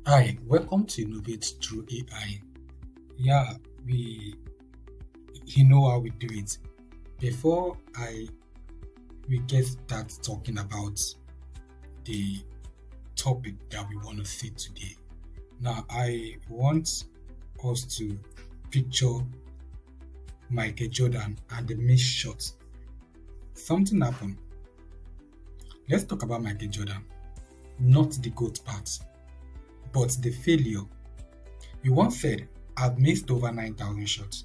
Hi, welcome to Innovate Through AI. Yeah, we you know how we do it. Before I we get start talking about the topic that we want to see today. Now I want us to picture Michael Jordan and the missed shot. Something happened. Let's talk about Michael Jordan, not the GOAT part, but the failure. He once said, I've missed over 9,000 shots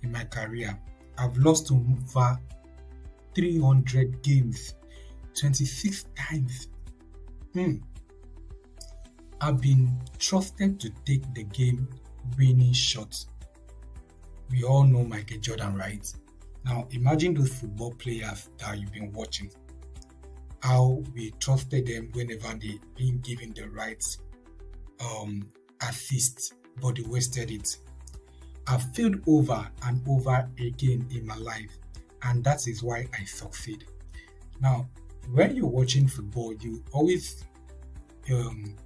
in my career. I've lost over 300 games 26 times. Hmm. I've been trusted to take the game winning shot. We all know Michael Jordan, right? Now imagine those football players that you've been watching. How we trusted them whenever they been given the right um assist, but they wasted it. I've failed over and over again in my life, and that is why I succeed. Now, when you're watching football, you always um,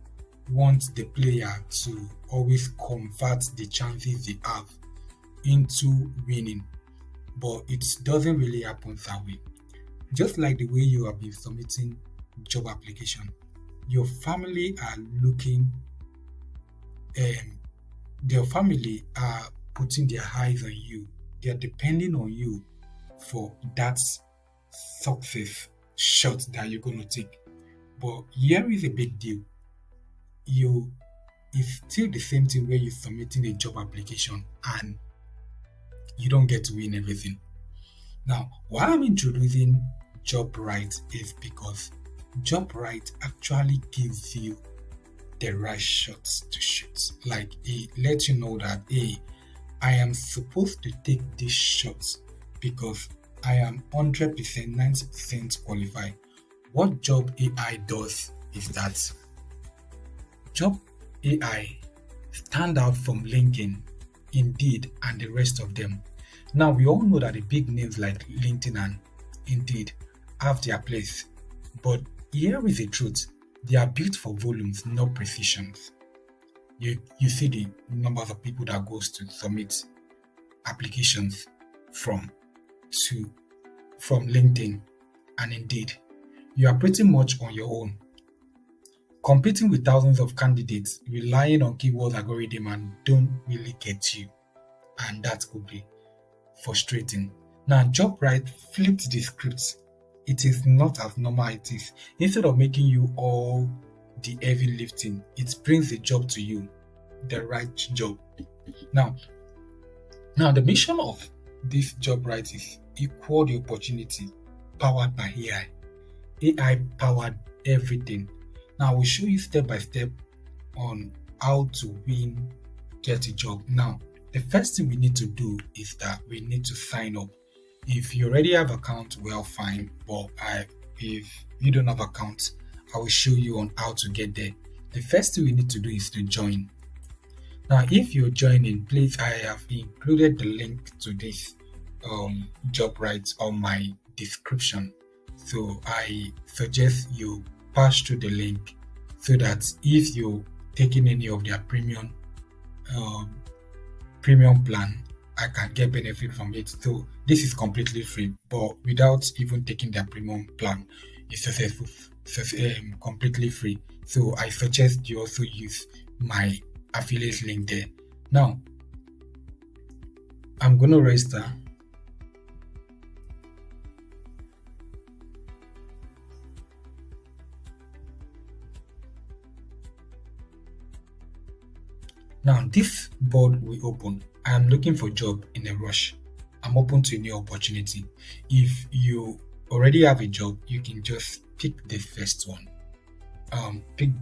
want the player to always convert the chances they have into winning, but it doesn't really happen that way. Just like the way you have been submitting job application, your family are looking, um, your family are putting their eyes on you. They are depending on you for that success shot that you're going to take. But here is a big deal. You It's still the same thing where you're submitting a job application and you don't get to win everything. Now, why I'm introducing JobRight is because JobRight actually gives you the right shots to shoot. Like it lets you know that hey, I am supposed to take this shot because I am 100%, 90% qualified. What Job AI does is that Job AI stand out from LinkedIn, Indeed, and the rest of them. Now we all know that the big names like LinkedIn and Indeed have their place, but here is the truth: they are built for volumes, not precisions. You see the numbers of people that goes to submit applications from to from LinkedIn and Indeed. You are pretty much on your own, competing with thousands of candidates, relying on keyword algorithm and don't really get you, and that could be frustrating. Now, JobRight flipped the script. It is not as normal it is. Instead of making you all the heavy lifting, it brings the job to you, the right job. Now, now the mission of this JobRight is equal the opportunity powered by AI. AI powered everything. Now, I will show you step by step on how to win, get a job. Now, the first thing we need to do is that we need to sign up. If you already have account, well, fine. But if you don't have account, I will show you on how to get there. The first thing we need to do is to join. Now, if you're joining, please, I have included the link to this job rights on my description. So I suggest you pass through the link so that if you're taking any of their um, premium plan, I can get benefit from it. So this is completely free, but without even taking their premium plan, it's successful, completely free. So I suggest you also use my affiliate link there. Now I'm going to register. Now this board will open. I am looking for job in a rush. I'm open to a new opportunity. If you already have a job, you can just pick the first one. Pick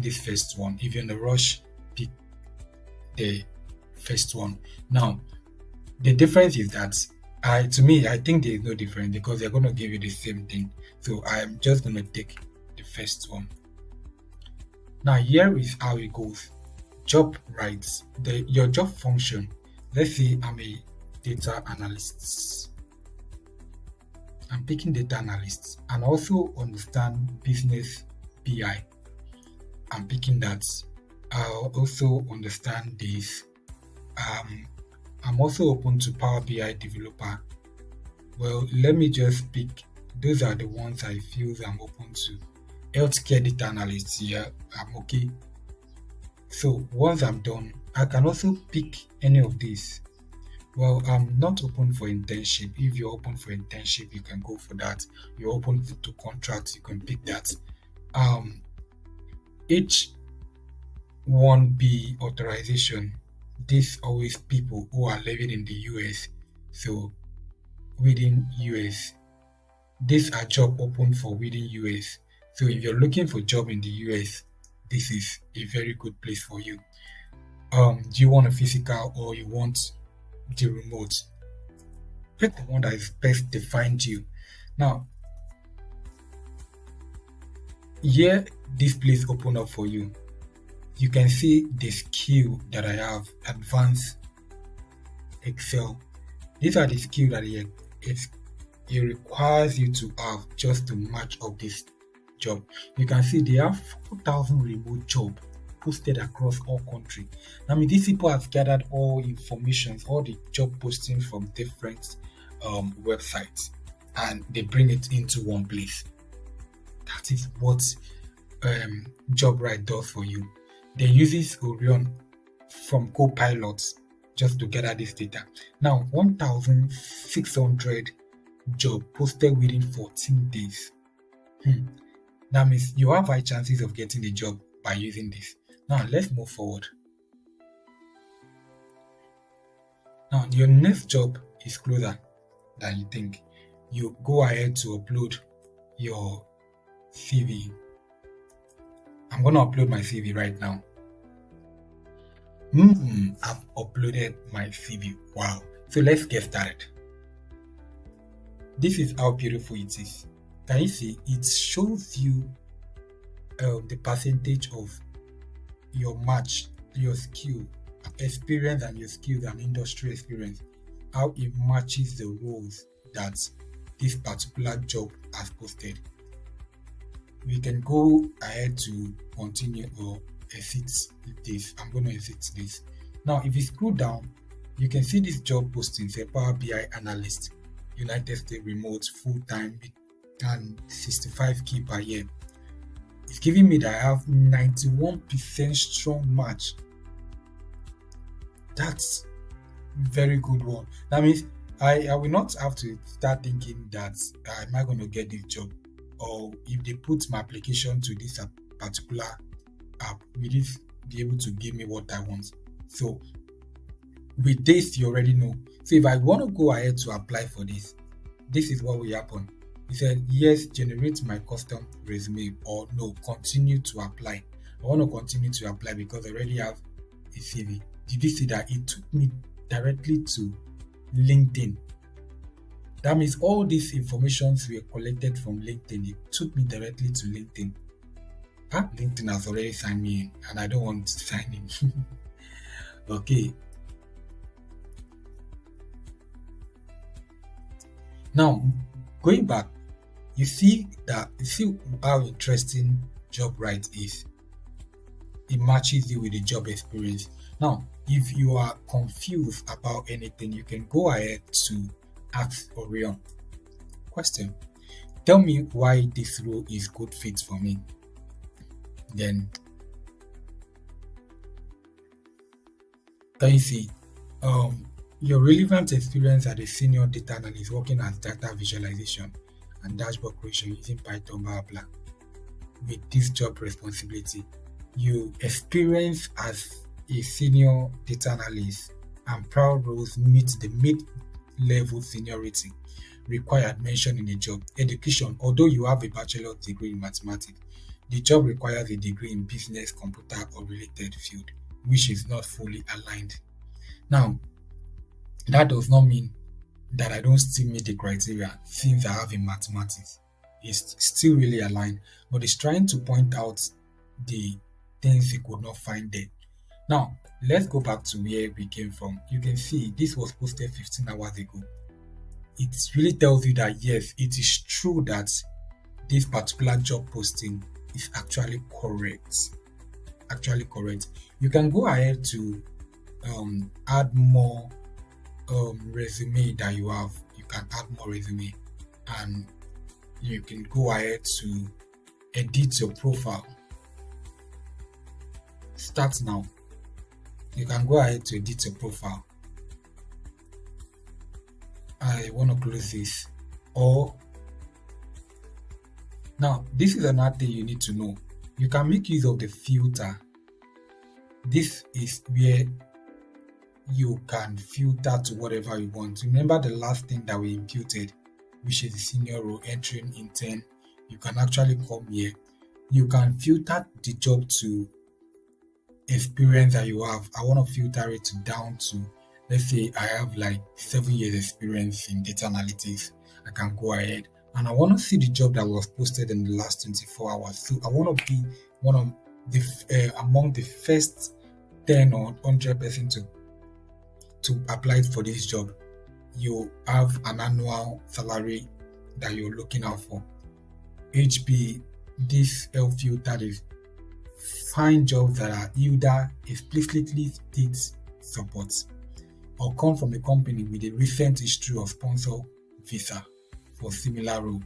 this first one. If you're in a rush, pick the first one. Now the difference is that I think there is no difference because they're gonna give you the same thing. So I'm just gonna take the first one. Now here is how it goes. Job rights. Your job function. Let's say I'm a data analyst. I'm picking data analysts and also understand business BI. I'm picking that. I'll also understand this. Um, I'm also open to Power BI developer. Well, let me just pick. Those are the ones I feel I'm open to. Healthcare data analyst, yeah, I'm okay. So once I'm done, I can also pick any of these. Well, I'm not open for internship. If you're open for internship, you can go for that. You're open to contracts, you can pick that. Um, H1B authorization. This always people who are living in the US. So within US, these are job open for within US. So if you're looking for job in the US, this is a very good place for you. Do you want a physical or you want the remote? Pick the one that is best defined you. Now, here this place open up for you. You can see the skill that I have, advanced Excel. These are the skills that it requires you to have just to match up this job. You can see they have 4,000 remote job posted across all country. I mean, these people have gathered all information, all the job posting from different websites, and they bring it into one place. That is what JobRite does for you. They uses Orion from Copilot just to gather this data. Now, 1,600 job posted within 14 days. That means you have high chances of getting the job by using this. Now, let's move forward. Now, your next job is closer than you think. You go ahead to upload your CV. I'm going to upload my CV right now. I've uploaded my CV. Wow. So let's get started. This is how beautiful it is. Can you see? It shows you the percentage of your match, your skill, experience, and your skills and industry experience. How it matches the roles that this particular job has posted. We can go ahead to continue or exit this. I'm going to exit this. Now, if you scroll down, you can see this job posting, say Power BI analyst, United States remote, full-time, and 65K per year. It's giving me that I have 91% strong match. That's very good one. That means I will not have to start thinking that am I going to get this job, or if they put my application to this particular app, will it be able to give me what I want? So with this, you already know. So if I want to go ahead to apply for this is what will happen. He said, yes, generate my custom resume, or no, continue to apply. I want to continue to apply because I already have a CV. Did you see that it took me directly to LinkedIn? That means all these informations were collected from LinkedIn. It took me directly to LinkedIn. LinkedIn has already signed me in, and I don't want to sign in. Okay. Now, going back, you see how interesting JobRite is. It matches you with the job experience. Now, if you are confused about anything, you can go ahead to ask Orion. Question: tell me why this role is good fit for me. Then, can you see your relevant experience as a senior data analyst working as data visualization and dashboard creation using Python, blah blah. With this job responsibility, you experience as a senior data analyst and proud roles meet the mid-level seniority required mentioned in the job. Education: although you have a bachelor's degree in mathematics, the job requires a degree in business, computer, or related field, which is not fully aligned. Now, that does not mean that I don't still meet the criteria since I have in mathematics. It's still really aligned, but it's trying to point out the things you could not find there. Now, let's go back to where we came from. You can see this was posted 15 hours ago. It really tells you that yes, it is true that this particular job posting is actually correct. actually correct. You can go ahead to add more resume that you have. You can add more resume, and you can go ahead to edit your profile. Start now. You can go ahead to edit your profile. I want to close this. Or now, this is another thing you need to know. You can make use of the filter. This is where you can filter to whatever you want. Remember the last thing that we imputed, which is the senior role entering intern. You can actually come here. You can filter the job to experience that you have. I want to filter it down to, let's say I have like 7 years experience in data analytics. I can go ahead and I want to see the job that was posted in the last 24 hours. So I want to be one of the among the first 10 or 100% to apply for this job. You have an annual salary that you're looking out for. HB, this L filter is find jobs that are either explicitly state support or come from a company with a recent history of sponsor visa for similar role,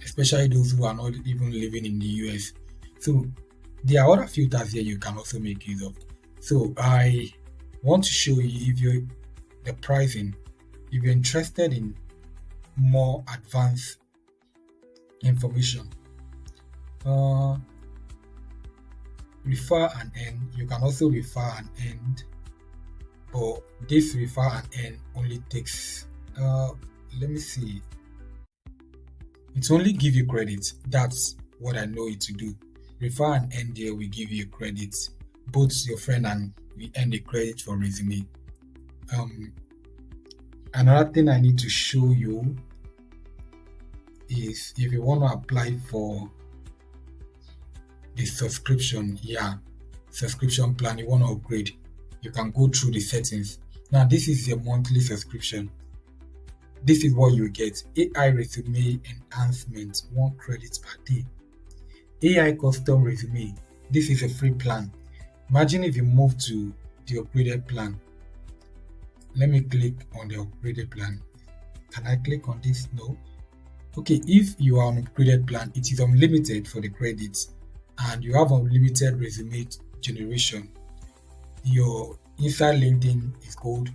especially those who are not even living in the US. So there are other filters here you can also make use of. So I want to show you if you're the pricing, if you're interested in more advanced information. Refer and end. You can also refer and end, but this refer and end only takes let me see, it only give you credit. That's what I know it to do. Refer and end there will give you credit, both your friend and we end the credit for resume. Another thing I need to show you is if you want to apply for the subscription, subscription plan, you want to upgrade, you can go through the settings. Now this is your monthly subscription. This is what you get: AI resume enhancement, 1 credit per day. AI custom resume, this is a free plan. Imagine if you move to the upgraded plan. Let me click on the upgraded plan. Can I click on this? No. Okay, if you are on upgraded plan, it is unlimited for the credits and you have unlimited resume generation. Your inside LinkedIn is called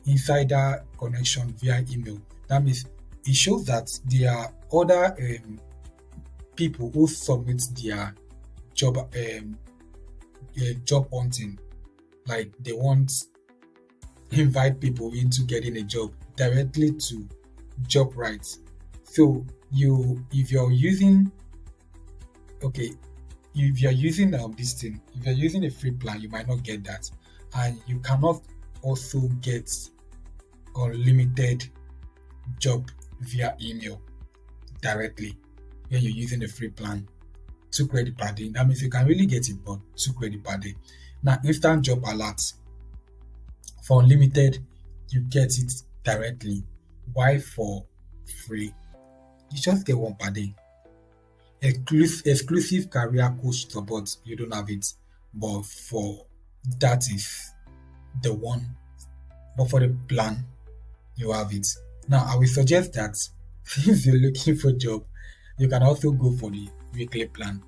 insider connection via email. That means it shows that there are other people who submit their job hunting, like they want invite people into getting a job directly to jobright. So if you're using if you're using this thing, if you're using a free plan, you might not get that, and you cannot also get unlimited job via email directly when you're using a free plan. 2 credit per day. That means you can really get it, but 2 credit per day. Now, instant job alerts for unlimited, you get it directly. Why for free? You just get 1 per day. Exclusive career coach support, you don't have it, but for that is the one. But for the plan, you have it. Now, I will suggest that if you're looking for a job, you can also go for the weekly plan,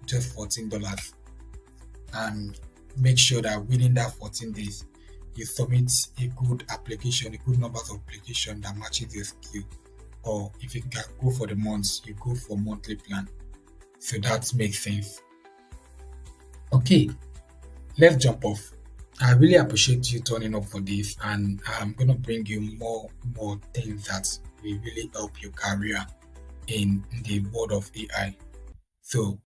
just $14, and make sure that within that 14 days, you submit a good application, a good number of application that matches your skill. Or if you can go for the months, you go for monthly plan. So that makes sense. Okay, let's jump off. I really appreciate you turning up for this, and I'm gonna bring you more things that will really help your career in the world of AI. So